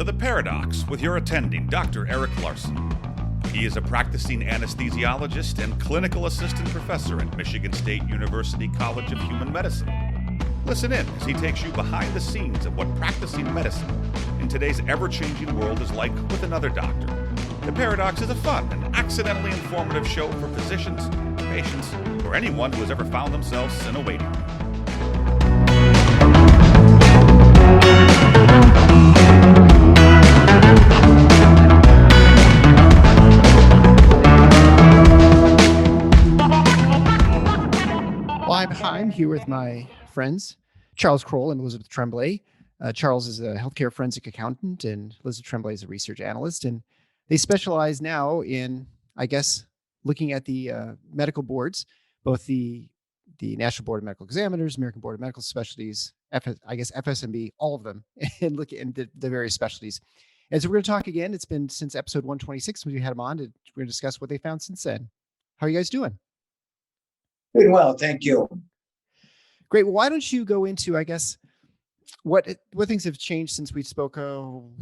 to The Paradox with your attending, Dr. Eric Larson. He is a practicing anesthesiologist and clinical assistant professor at Michigan State University College of Human Medicine. Listen in as he takes you behind the scenes of what practicing medicine in today's ever-changing world is like with another doctor. The Paradox is a fun and accidentally informative show for physicians, patients, or anyone who has ever found themselves in a waiting room. I'm here with my friends, Charles Kroll and Elizabeth Tremblay. Charles is a healthcare forensic accountant and Elizabeth Tremblay is a research analyst. And they specialize now in, I guess, looking at the medical boards, both the National Board of Medical Examiners, American Board of Medical Specialties, FSMB, all of them, and look at the various specialties. And so we're going to talk again. It's been since episode 126 when we had them on. We're going to discuss what they found since then. How are you guys doing? Doing well, thank you. Great. Well, why don't you go into, I guess, what things have changed since we spoke?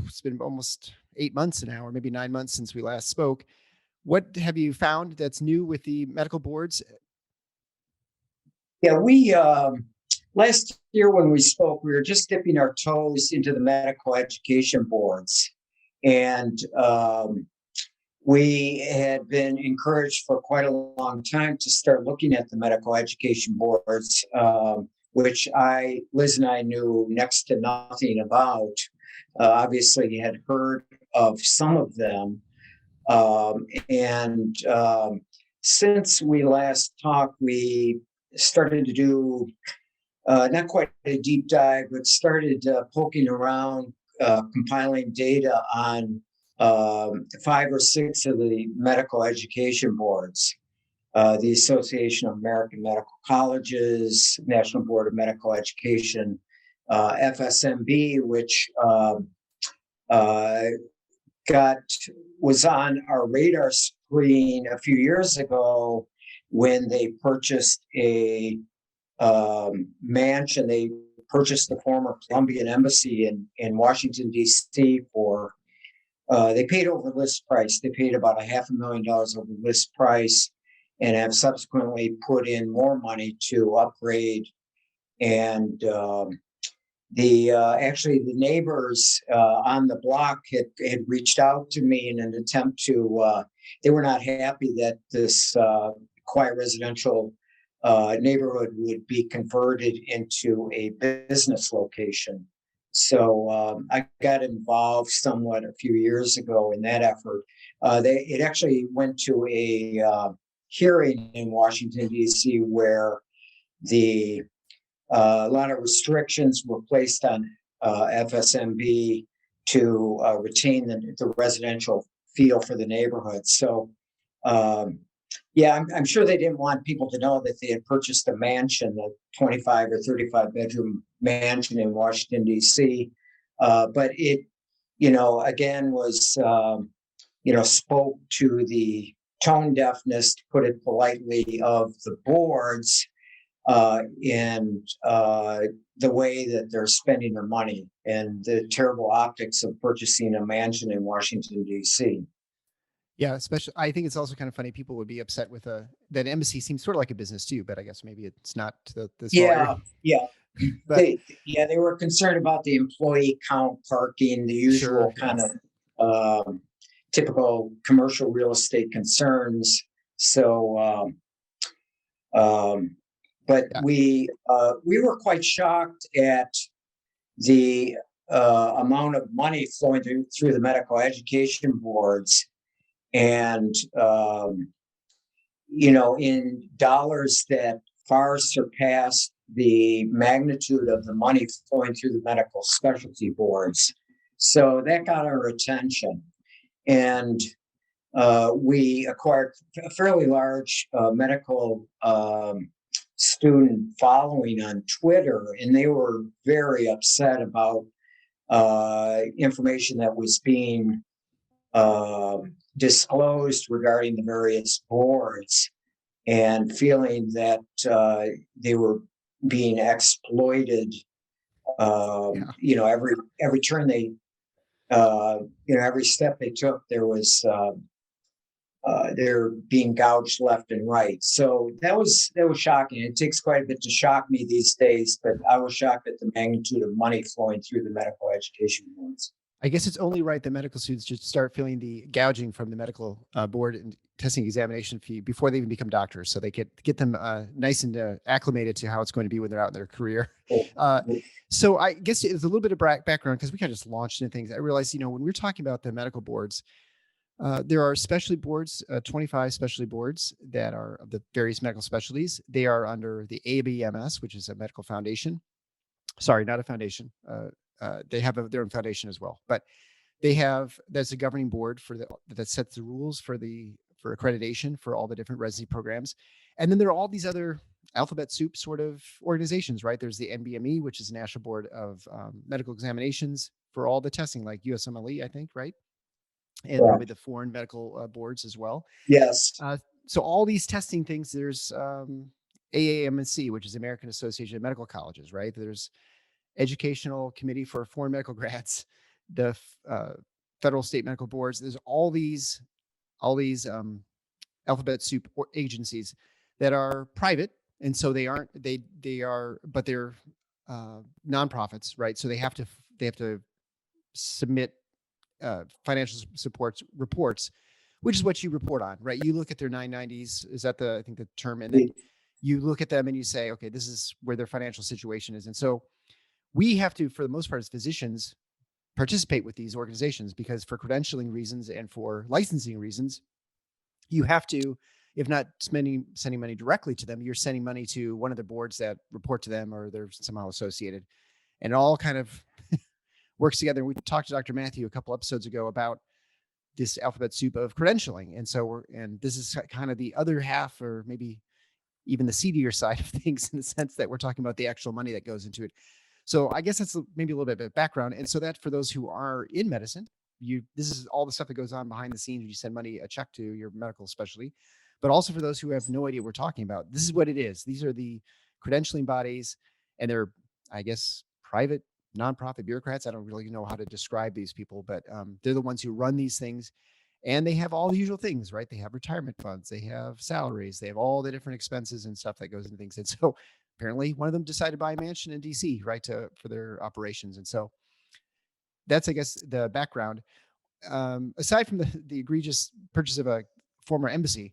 It's been almost 8 months now, or maybe 9 months since we last spoke. What have you found that's new with the medical boards? Yeah, we last year when we spoke, we were just dipping our toes into the medical education boards, and we had been encouraged for quite a long time to start looking at the medical education boards, which Liz and I knew next to nothing about. Obviously, had heard of some of them. And since we last talked, we started to do not quite a deep dive, but started poking around, compiling data on 5 or 6 of the medical education boards, the Association of American Medical Colleges, National Board of Medical Education, FSMB, which was on our radar screen a few years ago when they purchased a mansion. They purchased the former Colombian embassy in Washington, D.C. for they paid over list price. They paid about $500,000 over list price and have subsequently put in more money to upgrade. And actually the neighbors on the block had reached out to me in an attempt to, they were not happy that this quiet residential neighborhood would be converted into a business location. So I got involved somewhat a few years ago in that effort. It actually went to a hearing in Washington, D.C., where a lot of restrictions were placed on FSMB to retain the residential feel for the neighborhood. So, I'm sure they didn't want people to know that they had purchased a mansion, a 25 or 35 bedroom mansion in Washington, D.C. But it, again, was, spoke to the tone deafness, to put it politely, of the boards and the way that they're spending their money and the terrible optics of purchasing a mansion in Washington, D.C. Yeah, especially, I think it's also kind of funny. People would be upset with that embassy seems sort of like a business too, but I guess maybe it's not this. Yeah. But, they were concerned about the employee count, parking, the usual kind of typical commercial real estate concerns. So, we were quite shocked at the amount of money flowing through the medical education boards. And, in dollars that far surpassed the magnitude of the money flowing through the medical specialty boards. So that got our attention. And we acquired a fairly large medical student following on Twitter, and they were very upset about information that was being disclosed regarding the various boards, and feeling that they were being exploited. Every turn they every step they took, there was they're being gouged left and right. So that was shocking. It takes quite a bit to shock me these days, but I was shocked at the magnitude of money flowing through the medical education boards. I guess it's only right that medical students should start feeling the gouging from the medical board and testing examination fee before they even become doctors, so they get them nice and acclimated to how it's going to be when they're out in their career. So I guess it's a little bit of background because we kind of just launched into things. I realized, when we're talking about the medical boards, there are specialty boards, 25 specialty boards that are of the various medical specialties. They are under the ABMS, which is a medical foundation. Sorry, not a foundation. They have their own foundation as well, but that's a governing board that sets the rules for accreditation for all the different residency programs. And then there are all these other alphabet soup sort of organizations, right? There's the NBME, which is the National Board of Medical Examinations for all the testing, like USMLE, I think, right? And probably the foreign medical boards as well. Yes. So all these testing things, there's AAMC, which is American Association of Medical Colleges, right? There's Educational Committee for Foreign Medical Grads, the federal state medical boards. There's all these alphabet soup agencies that are private, and so they are, but they're nonprofits, right? So they have to submit financial reports, which is what you report on, right? You look at their 990s. Is that I think the term? And then you look at them and you say, okay, this is where their financial situation is. And so we have to, for the most part, as physicians, participate with these organizations because for credentialing reasons and for licensing reasons, you have to, if not sending money directly to them, you're sending money to one of the boards that report to them or they're somehow associated. And it all kind of works together. We talked to Dr. Matthew a couple episodes ago about this alphabet soup of credentialing. And so this is kind of the other half, or maybe even the seedier side of things, in the sense that we're talking about the actual money that goes into it. So I guess that's maybe a little bit of background. And so that for those who are in medicine, this is all the stuff that goes on behind the scenes when you send money, a check to your medical specialty. But also for those who have no idea what we're talking about, this is what it is. These are the credentialing bodies, and they're, I guess, private, nonprofit bureaucrats. I don't really know how to describe these people, but they're the ones who run these things. And they have all the usual things, right? They have retirement funds, they have salaries, they have all the different expenses and stuff that goes into things. And so apparently one of them decided to buy a mansion in DC, right, for their operations. And so that's, I guess, the background. Aside from the egregious purchase of a former embassy,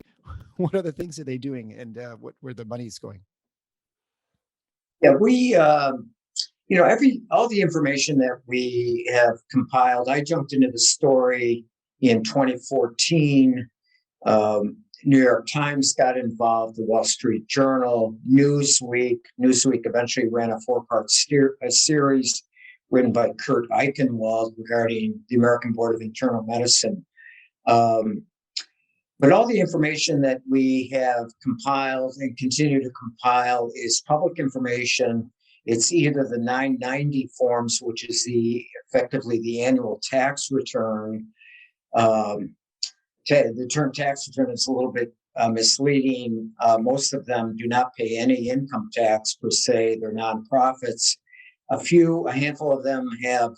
what other things are they doing, and where the money's going? Yeah, we, all the information that we have compiled, I jumped into the story in 2014. New York Times got involved, the Wall Street Journal, Newsweek. Newsweek eventually ran a 4-part series written by Kurt Eichenwald regarding the American Board of Internal Medicine. But all the information that we have compiled and continue to compile is public information. It's either the 990 forms, which is effectively the annual tax return. The term tax return is a little bit misleading. Most of them do not pay any income tax per se. They're nonprofits. A handful of them have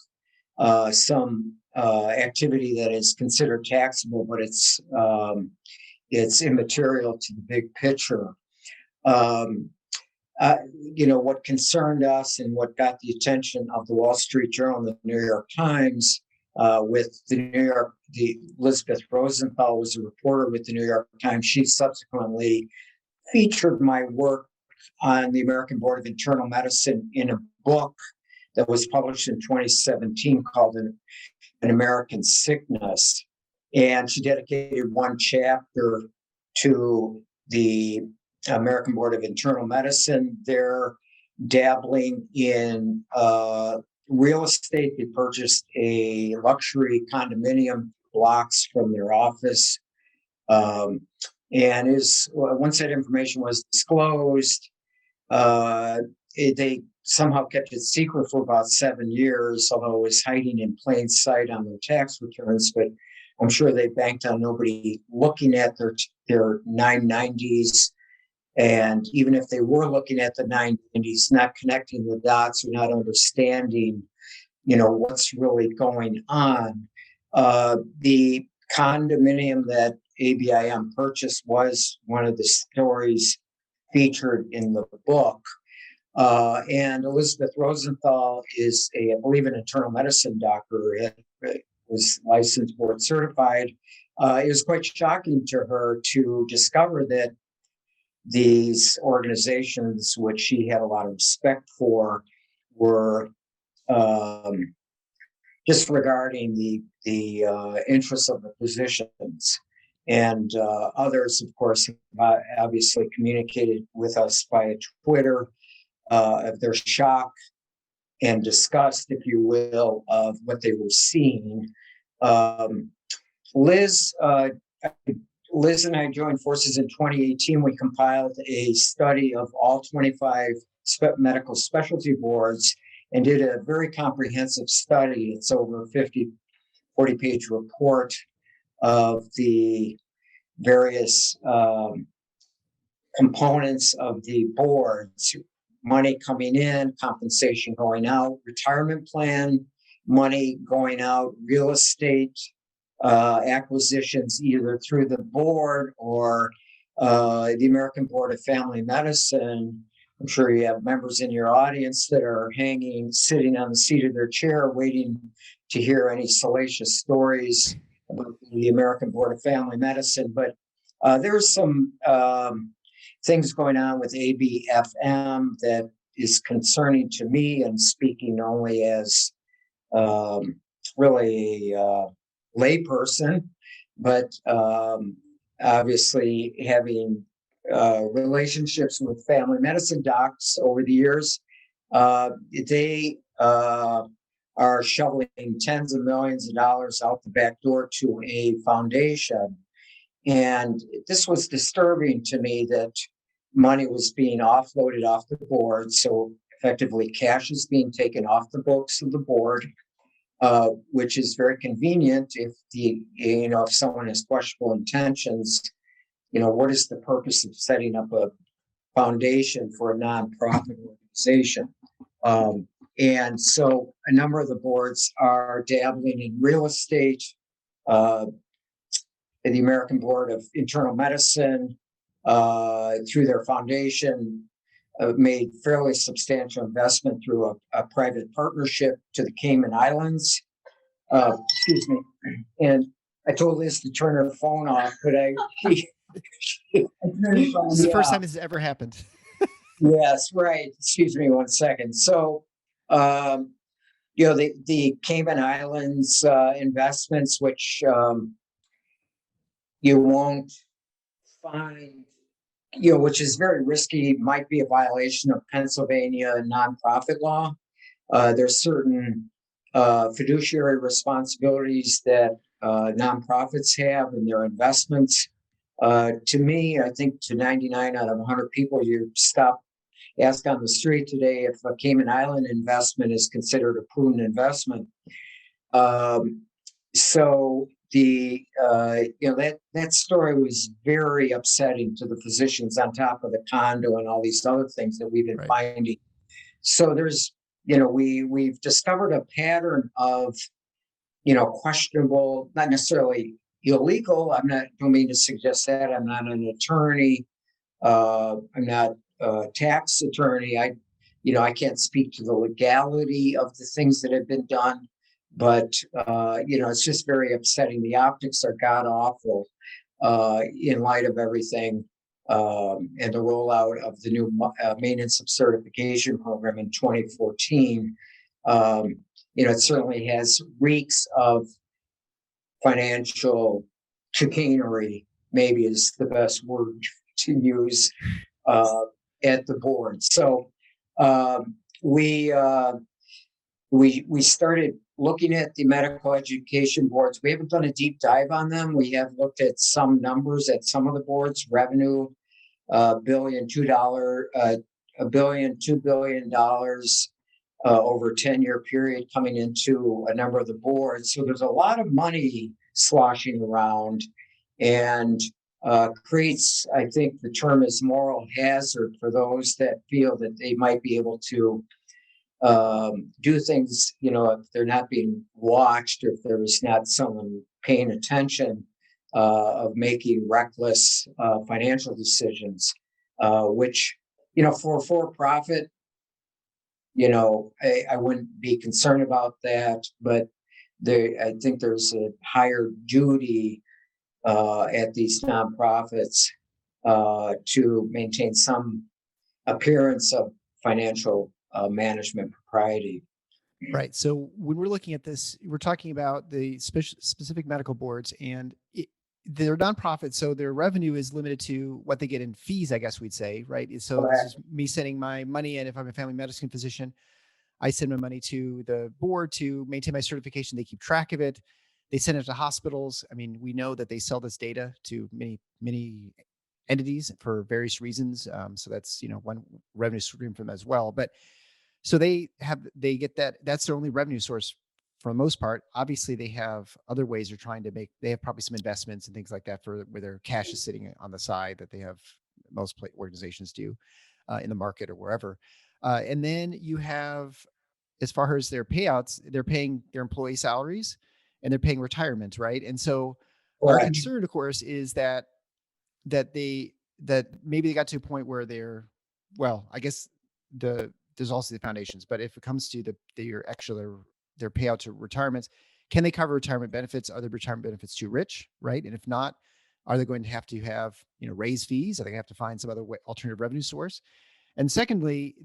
some activity that is considered taxable, but it's immaterial to the big picture. What concerned us and what got the attention of the Wall Street Journal and the New York Times, with Elizabeth Rosenthal was a reporter with the New York Times. She subsequently featured my work on the American Board of Internal Medicine in a book that was published in 2017 called An American Sickness. And she dedicated one chapter to the American Board of Internal Medicine. They're dabbling in real estate. They purchased a luxury condominium blocks from their office. And once that information was disclosed, they somehow kept it secret for about 7 years, although it was hiding in plain sight on their tax returns. But I'm sure they banked on nobody looking at their 990s. And even if they were looking at the 990s, not connecting the dots or not understanding, what's really going on. The condominium that ABIM purchased was one of the stories featured in the book. And Elizabeth Rosenthal is I believe, an internal medicine doctor. Was licensed, board certified. It was quite shocking to her to discover that these organizations, which she had a lot of respect for, were disregarding the interests of the physicians. And others, of course, have obviously communicated with us via Twitter of their shock and disgust, if you will, of what they were seeing. Liz and I joined forces in 2018. We compiled a study of all 25 medical specialty boards and did a very comprehensive study. It's over a 40-page report of the various components of the boards: money coming in, compensation going out, retirement plan, money going out, real estate acquisitions, either through the board or the American Board of Family Medicine. I'm sure you have members in your audience that are sitting on the seat of their chair, waiting to hear any salacious stories about the American Board of Family Medicine. But there's some things going on with ABFM that is concerning to me, and speaking only as really a layperson, but obviously having relationships with family medicine docs over the years. They are shoveling tens of millions of dollars out the back door to a foundation. And this was disturbing to me, that money was being offloaded off the board. So effectively, cash is being taken off the books of the board, which is very convenient if if someone has questionable intentions. What is the purpose of setting up a foundation for a nonprofit organization? And so a number of the boards are dabbling in real estate. The American Board of Internal Medicine, through their foundation, made fairly substantial investment through a private partnership to the Cayman Islands. Excuse me. And I told Liz to turn her phone off, but This is the first time this has ever happened. Yes, right. Excuse me 1 second. So, the Cayman Islands investments, which you won't find, which is very risky, might be a violation of Pennsylvania nonprofit law. There's certain fiduciary responsibilities that nonprofits have in their investments. To me, I think to 99 out of 100 people, you ask on the street today if a Cayman Island investment is considered a prudent investment. So that story was very upsetting to the physicians, on top of the condo and all these other things that we've been finding. So there's, we've discovered a pattern of, questionable, not necessarily illegal. Don't mean to suggest that. I'm not an attorney. I'm not a tax attorney. I can't speak to the legality of the things that have been done, but it's just very upsetting. The optics are god awful in light of everything, and the rollout of the new maintenance of certification program in 2014. It certainly has reeks of financial chicanery, maybe is the best word to use, at the board. So we started looking at the medical education boards. We haven't done a deep dive on them. We have looked at some numbers at some of the boards: revenue, $1 billion, $2 billion over a 10-year period coming into a number of the boards. So there's a lot of money sloshing around, and creates, I think the term is moral hazard for those that feel that they might be able to do things, if they're not being watched, or if there's not someone paying attention, of making reckless financial decisions, which, for profit, I wouldn't be concerned about that, but I think there's a higher duty at these nonprofits to maintain some appearance of financial management propriety. Right. So when we're looking at this, we're talking about the specific medical boards, and they're nonprofits, so their revenue is limited to what they get in fees, I guess we'd say, right? So this is me sending my money in. If I'm a family medicine physician, I send my money to the board to maintain my certification. They keep track of it. They send it to hospitals. I mean, we know that they sell this data to many entities for various reasons. So that's, one revenue stream from them as well. But so they get that. That's their only revenue source for the most part. Obviously, they have other ways they're trying to make. They have probably some investments and things like that for where their cash is sitting on the side that they have. Most organizations do in the market or wherever. And then you have, as far as their payouts, they're paying their employee salaries and they're paying retirement, right? And so our concern, of course, is that maybe they got to a point where I guess there's also the foundations, but if it comes to their payout to retirements, can they cover retirement benefits? Are the retirement benefits too rich, right? And if not, are they going to have raise fees? Are they going to have to find some other alternative revenue source? And secondly,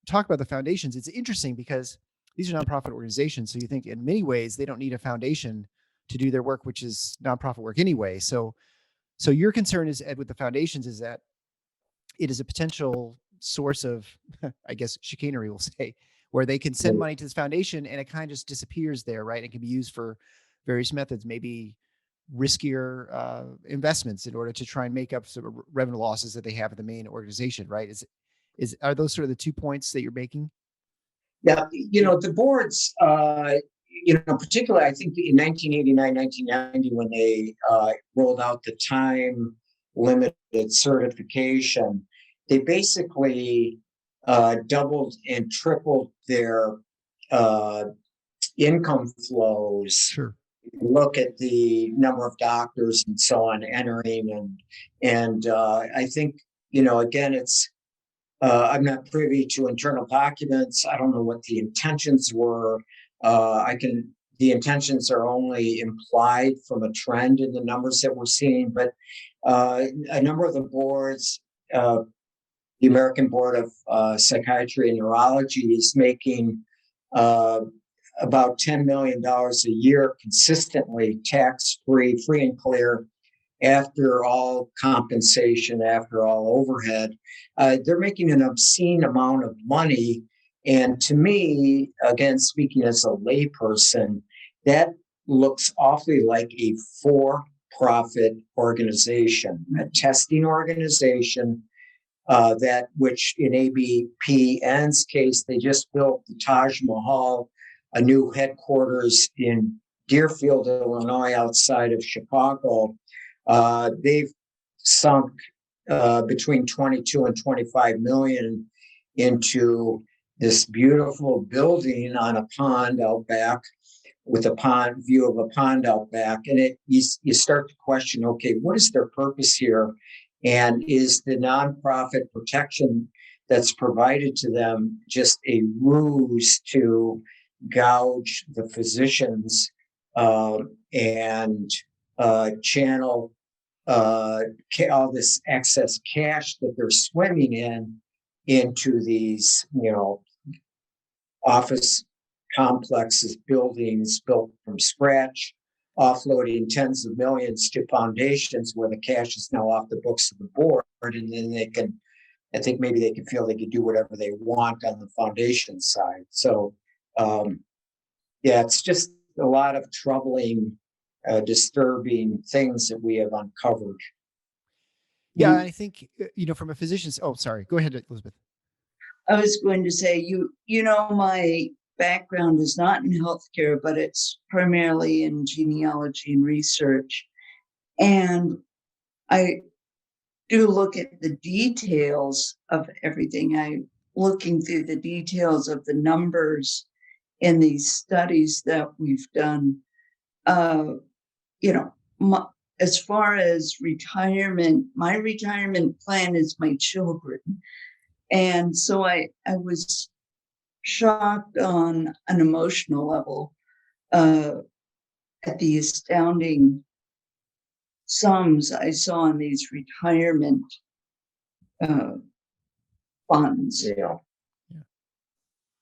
talk about the foundations. It's interesting because these are nonprofit organizations. So you think in many ways, they don't need a foundation to do their work, which is nonprofit work anyway. So your concern is, Ed, with the foundations, is that it is a potential source of, I guess, chicanery, we'll say, where they can send money to this foundation and it kind of just disappears there, right? It can be used for various methods, maybe riskier investments in order to try and make up some revenue losses that they have at the main organization, right? Are those sort of the 2 points that you're making? Yeah, the boards, particularly I think in 1989, 1990, when they rolled out the time limited certification, they basically doubled and tripled their income flows. Sure. Look at the number of doctors and so on entering, and I think, again, it's I'm not privy to internal documents. I don't know what the intentions were. The intentions are only implied from a trend in the numbers that we're seeing, but a number of the boards, the American Board of Psychiatry and Neurology, is making about $10 million a year consistently, tax-free, free and clear, after all compensation, after all overhead. They're making an obscene amount of money. And to me, again, speaking as a layperson, that looks awfully like a for-profit organization, a testing organization, which in ABPN's case, they just built the Taj Mahal, a new headquarters in Deerfield, Illinois, outside of Chicago. They've sunk between 22 and 25 million into this beautiful building on a pond out back, with a view of a pond out back. And you start to question, okay, what is their purpose here? And is the nonprofit protection that's provided to them just a ruse to gouge the physicians and channel all this excess cash that they're swimming into these, office complexes, buildings built from scratch, offloading tens of millions to foundations where the cash is now off the books of the board, and then I think maybe they can feel they can do whatever they want on the foundation side. So, it's just a lot of troubling, disturbing things that we have uncovered. Yeah, I think, from a physician's. Oh, sorry. Go ahead, Elizabeth. I was going to say, my background is not in healthcare, but it's primarily in genealogy and research. And I do look at the details of everything. I looking through the details of the numbers in these studies that we've done, you know, as far as retirement, my retirement plan is my children. And so I was shocked on an emotional level at the astounding sums I saw in these retirement funds.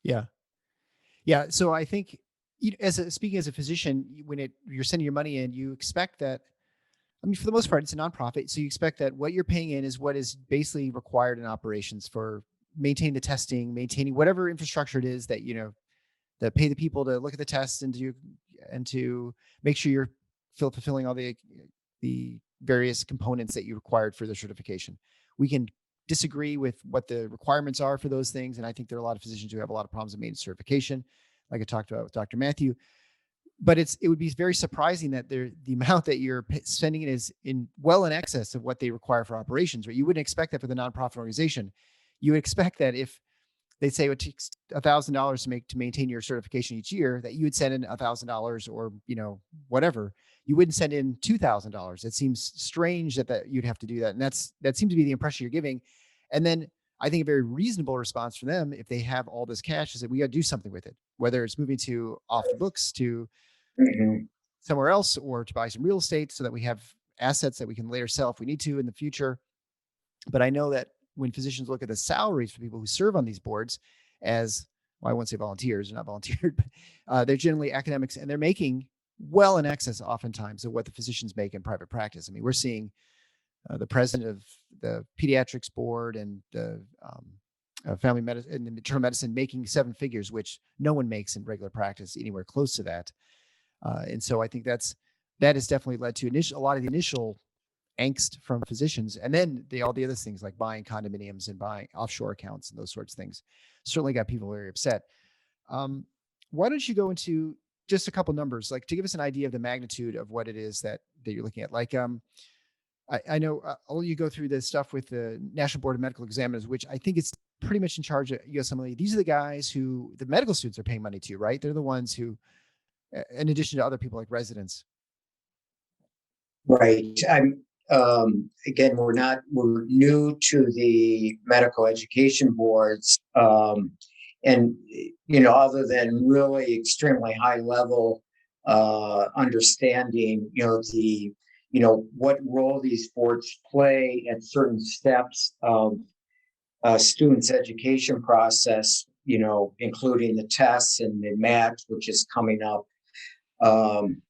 Yeah. Yeah. So I think, speaking as a physician, when you're sending your money in, you expect that. I mean, for the most part, it's a nonprofit, so you expect that what you're paying in is what is basically required in operations for maintaining the testing, maintaining whatever infrastructure it is that that pay the people to look at the tests and to make sure you're fulfilling all the various components that you required for the certification. We can disagree with what the requirements are for those things, and I think there are a lot of physicians who have a lot of problems with maintenance certification, like I talked about with Dr. Matthew. But it would be very surprising that the amount that you're spending is well in excess of what they require for operations. Right? You wouldn't expect that for the nonprofit organization. You would expect that if they say it takes $1,000 to maintain your certification each year, that you would send in $1,000 or whatever. You wouldn't send in $2,000. It seems strange that you'd have to do that, and that seems to be the impression you're giving. And then I think a very reasonable response for them, if they have all this cash, is that we got to do something with it, whether it's moving to off the books to somewhere else or to buy some real estate so that we have assets that we can later sell if we need to in the future. But I know that when physicians look at the salaries for people who serve on these boards as, well, I won't say volunteers, they're not volunteered, but they're generally academics, and they're making well in excess oftentimes of what the physicians make in private practice. I mean, we're seeing the president of the pediatrics board and the family medicine and the maternal medicine making seven figures, which no one makes in regular practice anywhere close to that. And so I think that has definitely led to a lot of the initial angst from physicians. And then all the other things like buying condominiums and buying offshore accounts and those sorts of things certainly got people very upset. Why don't you go into just a couple numbers, like to give us an idea of the magnitude of what it is that you're looking at? Like, I know I'll let you go through the stuff with the National Board of Medical Examiners, which I think it's pretty much in charge of USMLE. These are the guys who the medical students are paying money to, right? They're the ones who, in addition to other people like residents. Right. Again, we're new to the medical education boards. And, other than really extremely high level understanding, what role these boards play at certain steps of students' education process, including the tests and the match, which is coming up. I'm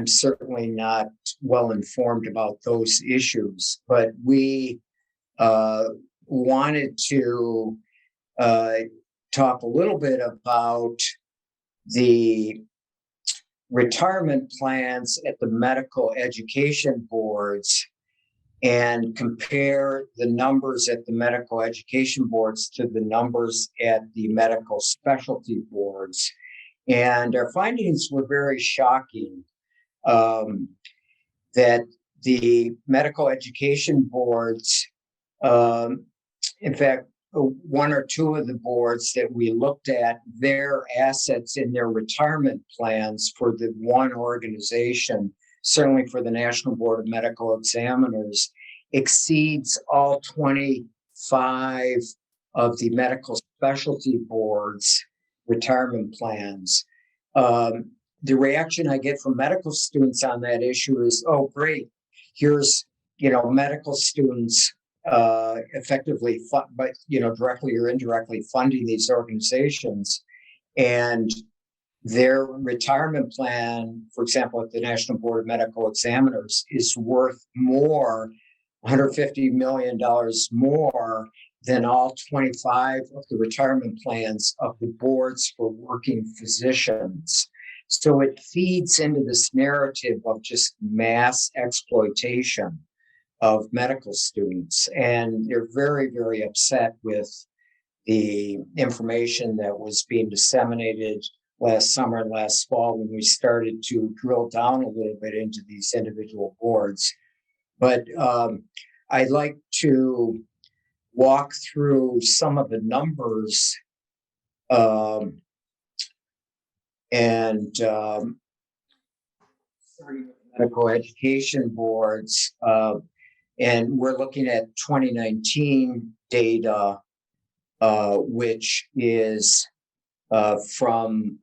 certainly not well informed about those issues, but we wanted to talk a little bit about the retirement plans at the medical education boards and compare the numbers at the medical education boards to the numbers at the medical specialty boards. And our findings were very shocking, that the medical education boards, in fact, one or two of the boards that we looked at, their assets in their retirement plans for the one organization, certainly for the National Board of Medical Examiners, exceeds all 25 of the medical specialty boards' retirement plans. The reaction I get from medical students on that issue is, oh, great, here's, medical students effectively, but directly or indirectly funding these organizations, and their retirement plan, for example, at the National Board of Medical Examiners, is worth more, $150 million more than all 25 of the retirement plans of the boards for working physicians. So it feeds into this narrative of just mass exploitation of medical students. And they're very, very upset with the information that was being disseminated last summer and last fall when we started to drill down a little bit into these individual boards. But I'd like to walk through some of the numbers and starting with medical education boards. And we're looking at 2019 data, which is from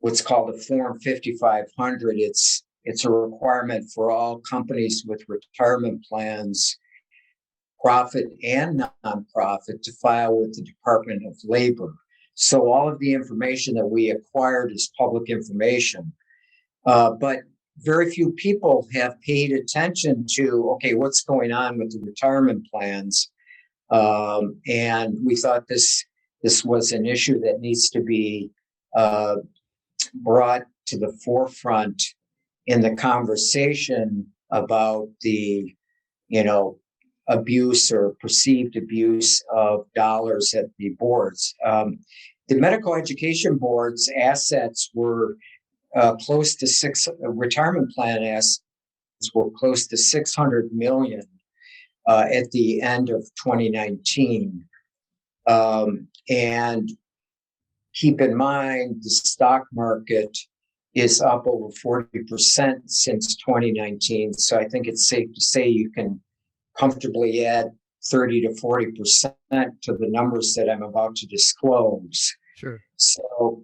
what's called a Form 5500. It's a requirement for all companies with retirement plans, profit and nonprofit, to file with the Department of Labor. So all of the information that we acquired is public information. But very few people have paid attention to, okay, what's going on with the retirement plans? And we thought this was an issue that needs to be brought to the forefront in the conversation about the, abuse or perceived abuse of dollars at the boards. The medical education board's assets were retirement plan assets were close to 600 million at the end of 2019. And keep in mind, the stock market is up over 40% since 2019. So I think it's safe to say you can comfortably add 30 to 40% to the numbers that I'm about to disclose. Sure. So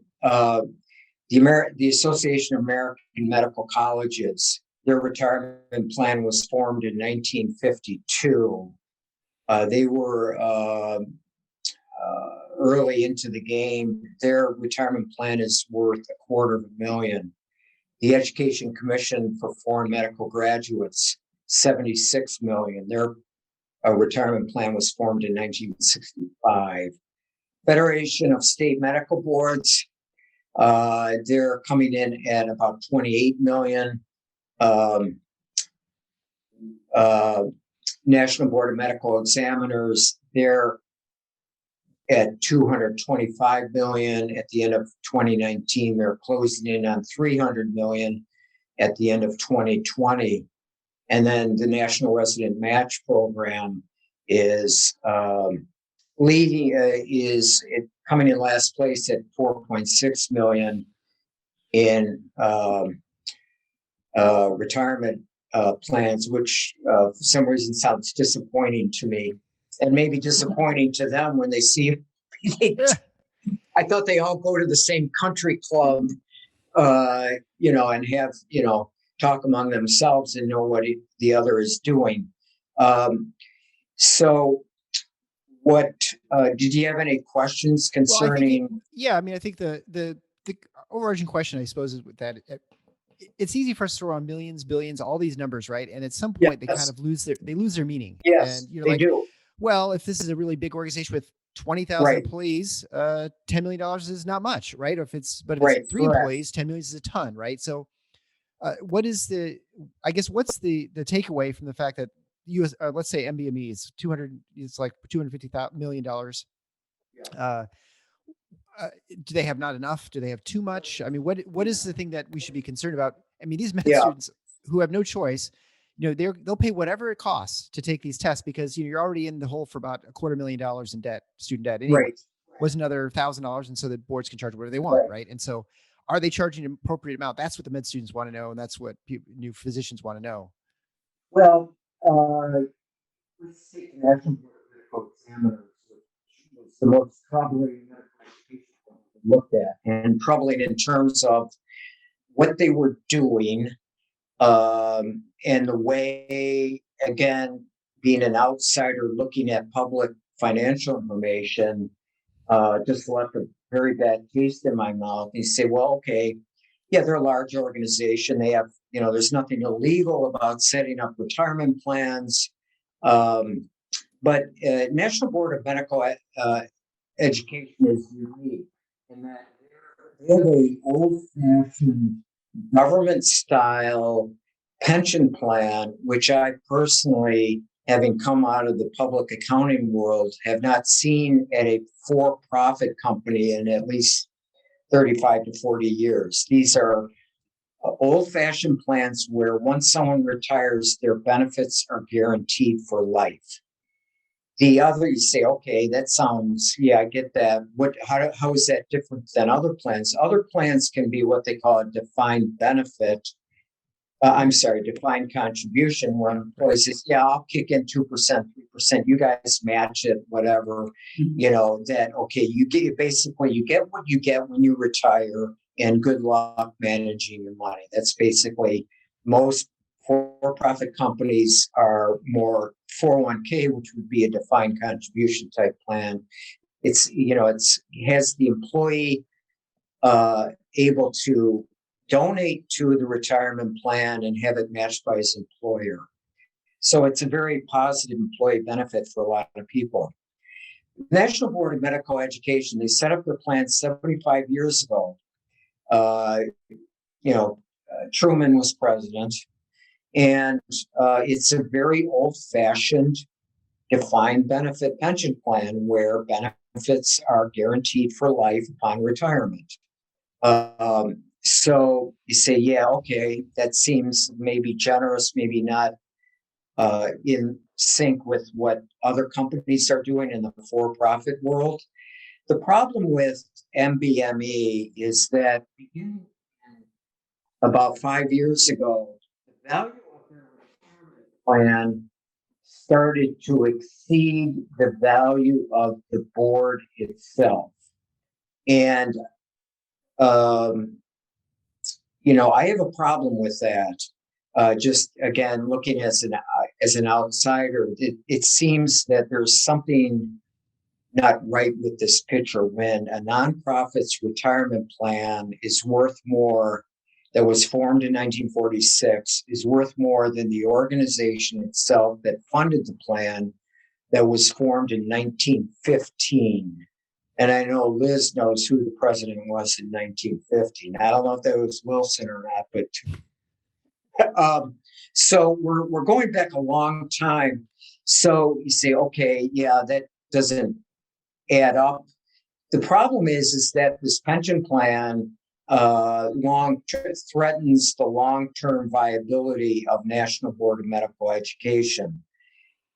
the Association of American Medical Colleges, their retirement plan was formed in 1952. They were early into the game. Their retirement plan is worth $250,000. The Education Commission for Foreign Medical Graduates, $76 million. Their retirement plan was formed in 1965. Federation of State Medical Boards, they're coming in at about 28 million. National Board of Medical Examiners, they're at 225 million at the end of 2019. They're closing in on 300 million at the end of 2020. And then the National Resident Match Program is coming in last place at 4.6 million in retirement plans, which for some reason sounds disappointing to me, and maybe disappointing to them when they see I thought they all go to the same country club, and have, talk among themselves and know what the other is doing. So what, did you have any questions concerning? I think the overarching question, I suppose, is that it's easy for us to throw on millions, billions, all these numbers, right? And at some point, they kind of lose their meaning. Yes, and they do. Well, if this is a really big organization with 20,000 employees, $10 million is not much, right? Or if it's 3 employees, 10 million is a ton, right? So what's the takeaway from the fact that US, let's say MBME is it's like $250 million. Do they have not enough? Do they have too much? I mean, what is the thing that we should be concerned about? I mean, these med students who have no choice, they'll pay whatever it costs to take these tests because you're already in the hole for about $250,000 in debt, student debt. Anyway, was another $1,000, and so the boards can charge whatever they want, right? And so, are they charging an appropriate amount? That's what the med students want to know, and that's what new physicians want to know. Well, let's take the National Board of Medical Examiners, which was the most troubling medical education looked at, and troubling in terms of what they were doing, and the way, again, being an outsider looking at public financial information, just left a very bad taste in my mouth. You say, well, okay, yeah, they're a large organization. They have, there's nothing illegal about setting up retirement plans. But National Board of Medical Education is unique in that they have an old-fashioned government-style pension plan, which I personally, having come out of the public accounting world, have not seen at a for-profit company in at least 35 to 40 years. These are old-fashioned plans where once someone retires, their benefits are guaranteed for life. the other, you say, okay, that sounds, yeah, I get that. How is that different than other plans? Other plans can be what they call a defined benefit. Defined contribution, where an employee says, yeah, I'll kick in 2%, 3%, you guys match it, whatever, that, okay, you get what you get when you retire, and good luck managing your money. That's basically, most for-profit companies are more 401k, which would be a defined contribution type plan. It has the employee able to donate to the retirement plan and have it matched by his employer. So it's a very positive employee benefit for a lot of people. National Board of Medical Education, they set up their plan 75 years ago. Truman was president, and it's a very old-fashioned defined benefit pension plan where benefits are guaranteed for life upon retirement. So you say, yeah, okay, that seems maybe generous, maybe not in sync with what other companies are doing in the for-profit world. The problem with MBME is that beginning about 5 years ago, the value of their retirement plan started to exceed the value of the board itself. And I have a problem with that. Just again, looking as an outsider, it seems that there's something not right with this picture when a nonprofit's retirement plan is worth more, that was formed in 1946, is worth more than the organization itself that funded the plan that was formed in 1915. And I know Liz knows who the president was in 1915. I don't know if that was Wilson or not, but so we're going back a long time. So you say, okay, yeah, that doesn't add up. The problem is that this pension plan threatens the long-term viability of National Board of Medical Education.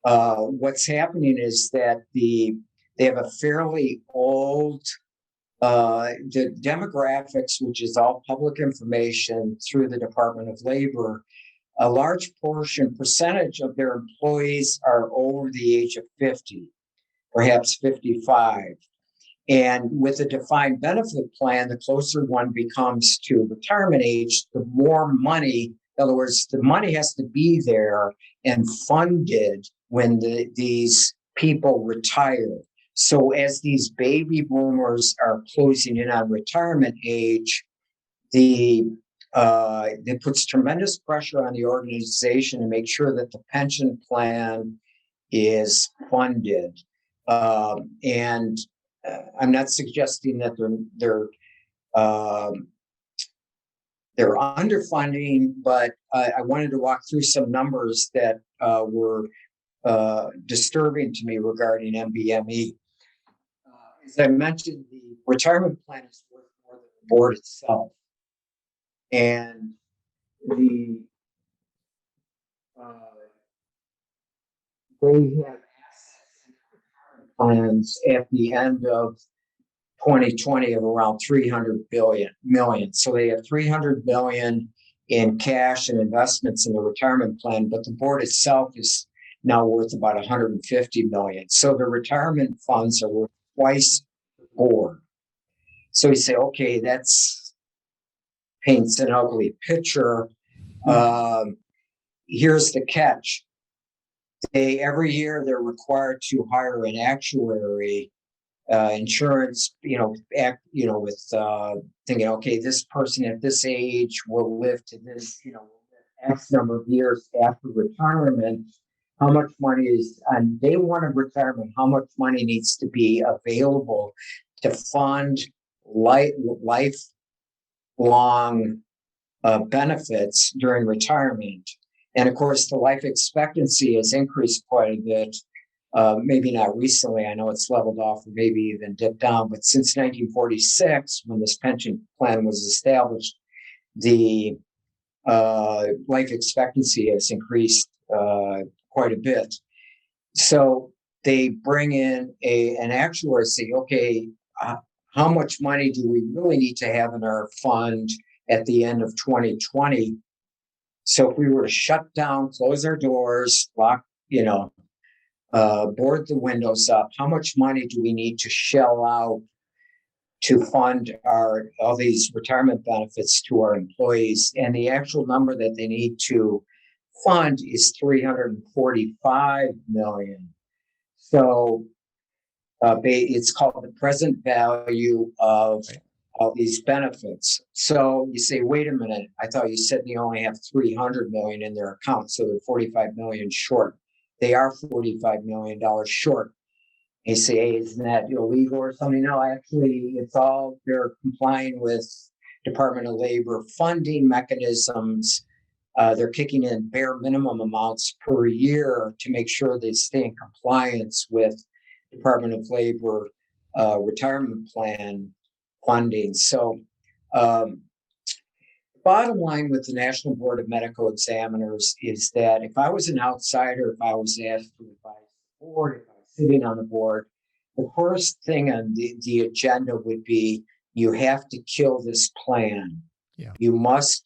What's happening is that they have a fairly old, the demographics, which is all public information through the Department of Labor, a large percentage of their employees are over the age of 50, perhaps 55. And with a defined benefit plan, the closer one becomes to retirement age, the more money, in other words, the money has to be there and funded when these people retire. So as these baby boomers are closing in on retirement age, it puts tremendous pressure on the organization to make sure that the pension plan is funded. And I'm not suggesting that they're underfunding, but I wanted to walk through some numbers that were disturbing to me regarding MBME. As I mentioned, the retirement plan is worth more than the board itself, and they have assets in retirement plans at the end of 2020 of around 300 million. So they have 300 billion in cash and investments in the retirement plan, but the board itself is now worth about 150 million. So the retirement funds are worth twice the board. So you say, okay, that's paints an ugly picture. Here's the catch. Every year they're required to hire an actuary, insurance, with thinking, okay, this person at this age will live to this, X number of years after retirement. How much money is on day one of retirement? How much money needs to be available to fund lifelong benefits during retirement? And of course, the life expectancy has increased quite a bit. Maybe not recently. I know it's leveled off or maybe even dipped down. But since 1946, when this pension plan was established, the life expectancy has increased quite a bit. So they bring in an actuary, say, okay, how much money do we really need to have in our fund at the end of 2020? So if we were to shut down, close our doors, lock, board the windows up, how much money do we need to shell out to fund all these retirement benefits to our employees? And the actual number that they need to fund is $345 million. So it's called the present value of all these benefits. So you say, wait a minute, I thought you said they only have 300 million in their account, so they're 45 million short. They are $45 million short. You say, hey, isn't that illegal or something? No, actually, they're complying with Department of Labor funding mechanisms. They're kicking in bare minimum amounts per year to make sure they stay in compliance with Department of Labor retirement plan funding. So bottom line with the National Board of Medical Examiners is that if I was an outsider, if I was asked to advise the board, if I was sitting on the board, the first thing on the agenda would be, you have to kill this plan. Yeah. You must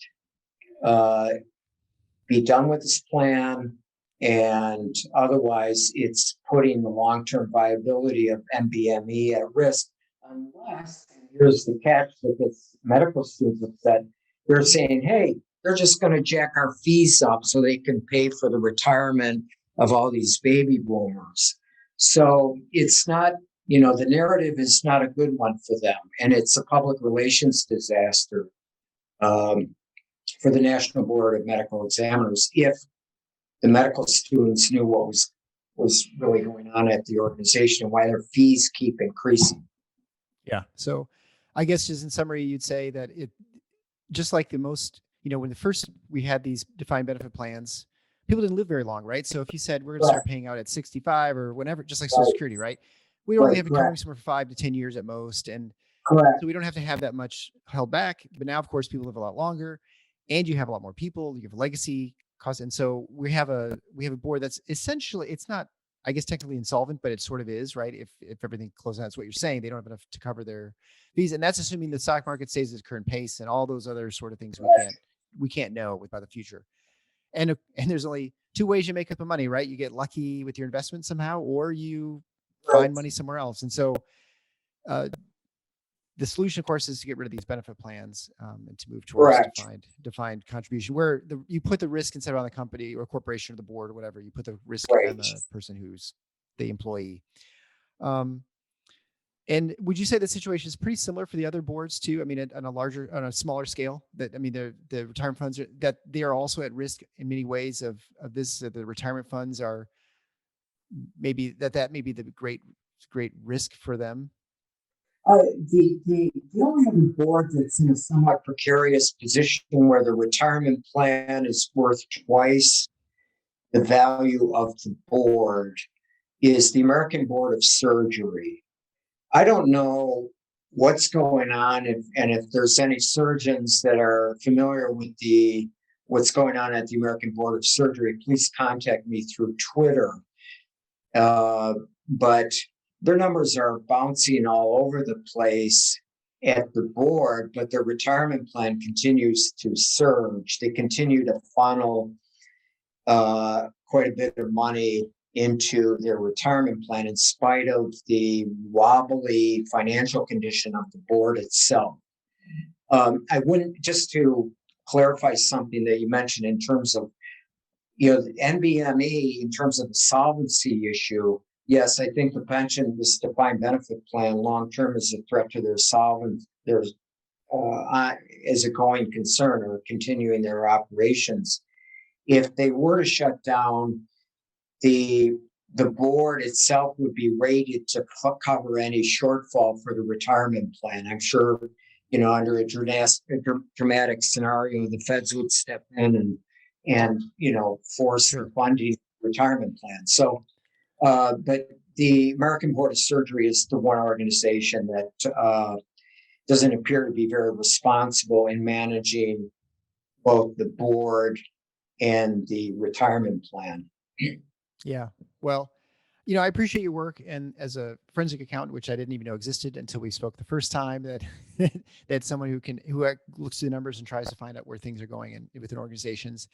be done with this plan, and otherwise it's putting the long-term viability of MBME at risk, unless, and here's the catch that gets medical students upset, they're saying, hey, they're just going to jack our fees up so they can pay for the retirement of all these baby boomers. So it's not, the narrative is not a good one for them, and it's a public relations disaster for the National Board of Medical Examiners if the medical students knew what was really going on at the organization and why their fees keep increasing. Yeah. So I guess just in summary, you'd say that it, just like the most, when we had these defined benefit plans, people didn't live very long, right? So if you said we're going to start paying out at 65 or whenever, just like Social Security, right? We only have it covering somewhere for 5 to 10 years at most. And so we don't have to have that much held back. But now, of course, people live a lot longer and you have a lot more people, you have legacy costs. And so we have a board that's essentially, it's not, I guess, technically insolvent, but it sort of is, right? If everything closes out, that's what you're saying. They don't have enough to cover their fees. And that's assuming the stock market stays at its current pace and all those other sort of things we can't know about the future. And there's only two ways you make up the money, right? You get lucky with your investment somehow, or you find money somewhere else. And so the solution, of course, is to get rid of these benefit plans and to move towards defined contribution, where you put the risk instead of on the company or corporation or the board or whatever. You put the risk on the person who's the employee. And would you say the situation is pretty similar for the other boards too? I mean, on a smaller scale, the retirement funds that they are also at risk in many ways of this. The retirement funds are maybe that may be the great risk for them. The only other board that's in a somewhat precarious position where the retirement plan is worth twice the value of the board is the American Board of Surgery. I don't know what's going on, if there's any surgeons that are familiar with what's going on at the American Board of Surgery, please contact me through Twitter. But their numbers are bouncing all over the place at the board, but their retirement plan continues to surge. They continue to funnel quite a bit of money into their retirement plan in spite of the wobbly financial condition of the board itself. I wouldn't, just to clarify something that you mentioned in terms of, the NBME, in terms of the solvency issue, yes, I think the pension, this defined benefit plan, long-term is a threat to their solvency, as a going concern or continuing their operations. If they were to shut down, the board itself would be rated to cover any shortfall for the retirement plan. I'm sure, under a dramatic scenario, the feds would step in and force funding retirement plan. So, but the American Board of Surgery is the one organization that doesn't appear to be very responsible in managing both the board and the retirement plan. Yeah. Well, I appreciate your work, and as a forensic accountant, which I didn't even know existed until we spoke the first time, that that's someone who looks through the numbers and tries to find out where things are going within organizations.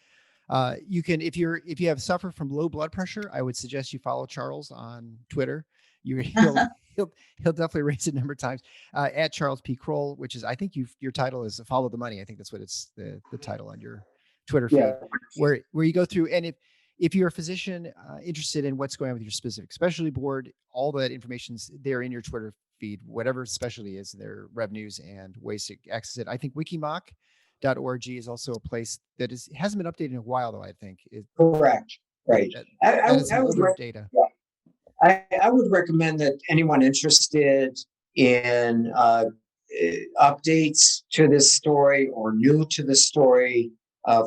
You can, if you suffer from low blood pressure, I would suggest you follow Charles on Twitter. He'll definitely raise it a number of times, at Charles P. Kroll, which is, I think your title is Follow the Money. I think that's what it's the title on your Twitter feed, where you go through, and if you're a physician interested in what's going on with your specific specialty board, all that information's there in your Twitter feed, whatever specialty is, their revenues and ways to access it. I think wikimoc.org is also a place that hasn't been updated in a while, though. I think correct, right? That is older data. Yeah. I would recommend that anyone interested in updates to this story or new to the story,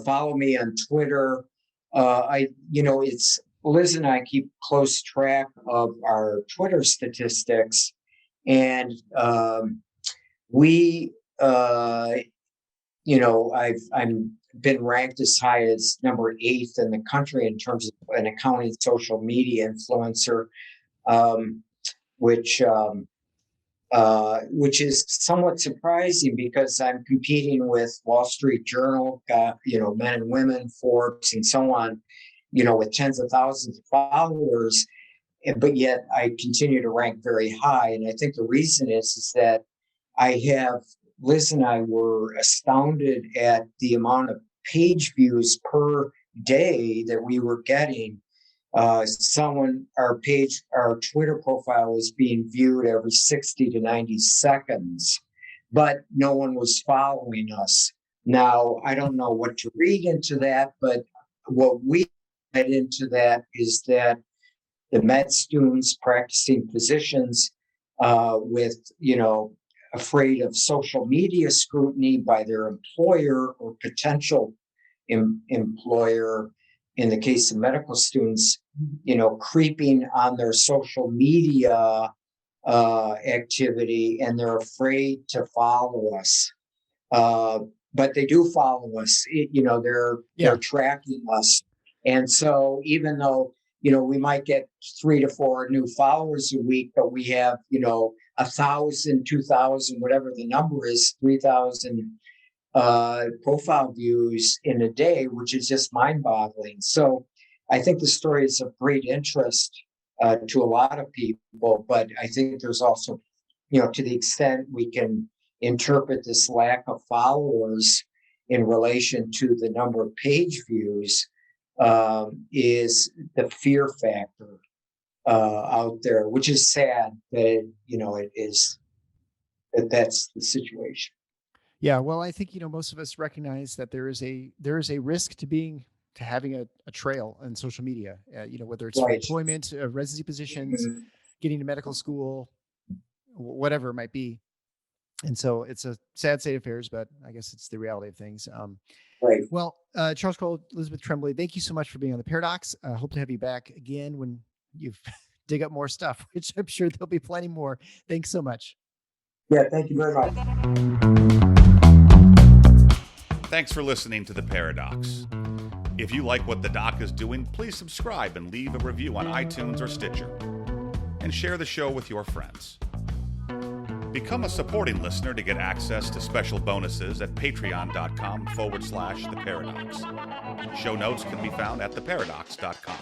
follow me on Twitter. It's Liz and I keep close track of our Twitter statistics, and I've been ranked as high as number 8th in the country in terms of an accounting social media influencer, which is somewhat surprising because I'm competing with Wall Street Journal, Men and Women, Forbes, and so on, with tens of thousands of followers, but yet I continue to rank very high. And I think the reason is that Liz and I were astounded at the amount of page views per day that we were getting. Our Twitter profile was being viewed every 60 to 90 seconds, but no one was following us. Now, I don't know what to read into that, but what we read into that is that the med students, practicing physicians, afraid of social media scrutiny by their employer or potential employer, in the case of medical students, creeping on their social media activity, and they're afraid to follow us. But they do follow us. They're tracking us. And so even though, we might get 3 to 4 new followers a week, but we have, 1,000, 2,000, whatever the number is, 3,000 profile views in a day, which is just mind-boggling. So I think the story is of great interest to a lot of people, but I think there's also, to the extent we can interpret this lack of followers in relation to the number of page views, is the fear factor out there, which is sad that, it is, that's the situation. Yeah, well, I think most of us recognize that there is a risk to having a trail on social media. Whether it's employment, residency positions, getting to medical school, whatever it might be. And so it's a sad state of affairs, but I guess it's the reality of things. Right. Well, Charles Kroll, Elizabeth Tremblay, thank you so much for being on the Paradox. Hope to have you back again when you dig up more stuff, which I'm sure there'll be plenty more. Thanks so much. Yeah, thank you very much. Thanks for listening to The Paradox. If you like what the doc is doing, please subscribe and leave a review on iTunes or Stitcher. And share the show with your friends. Become a supporting listener to get access to special bonuses at patreon.com/The Paradox. Show notes can be found at theparadox.com.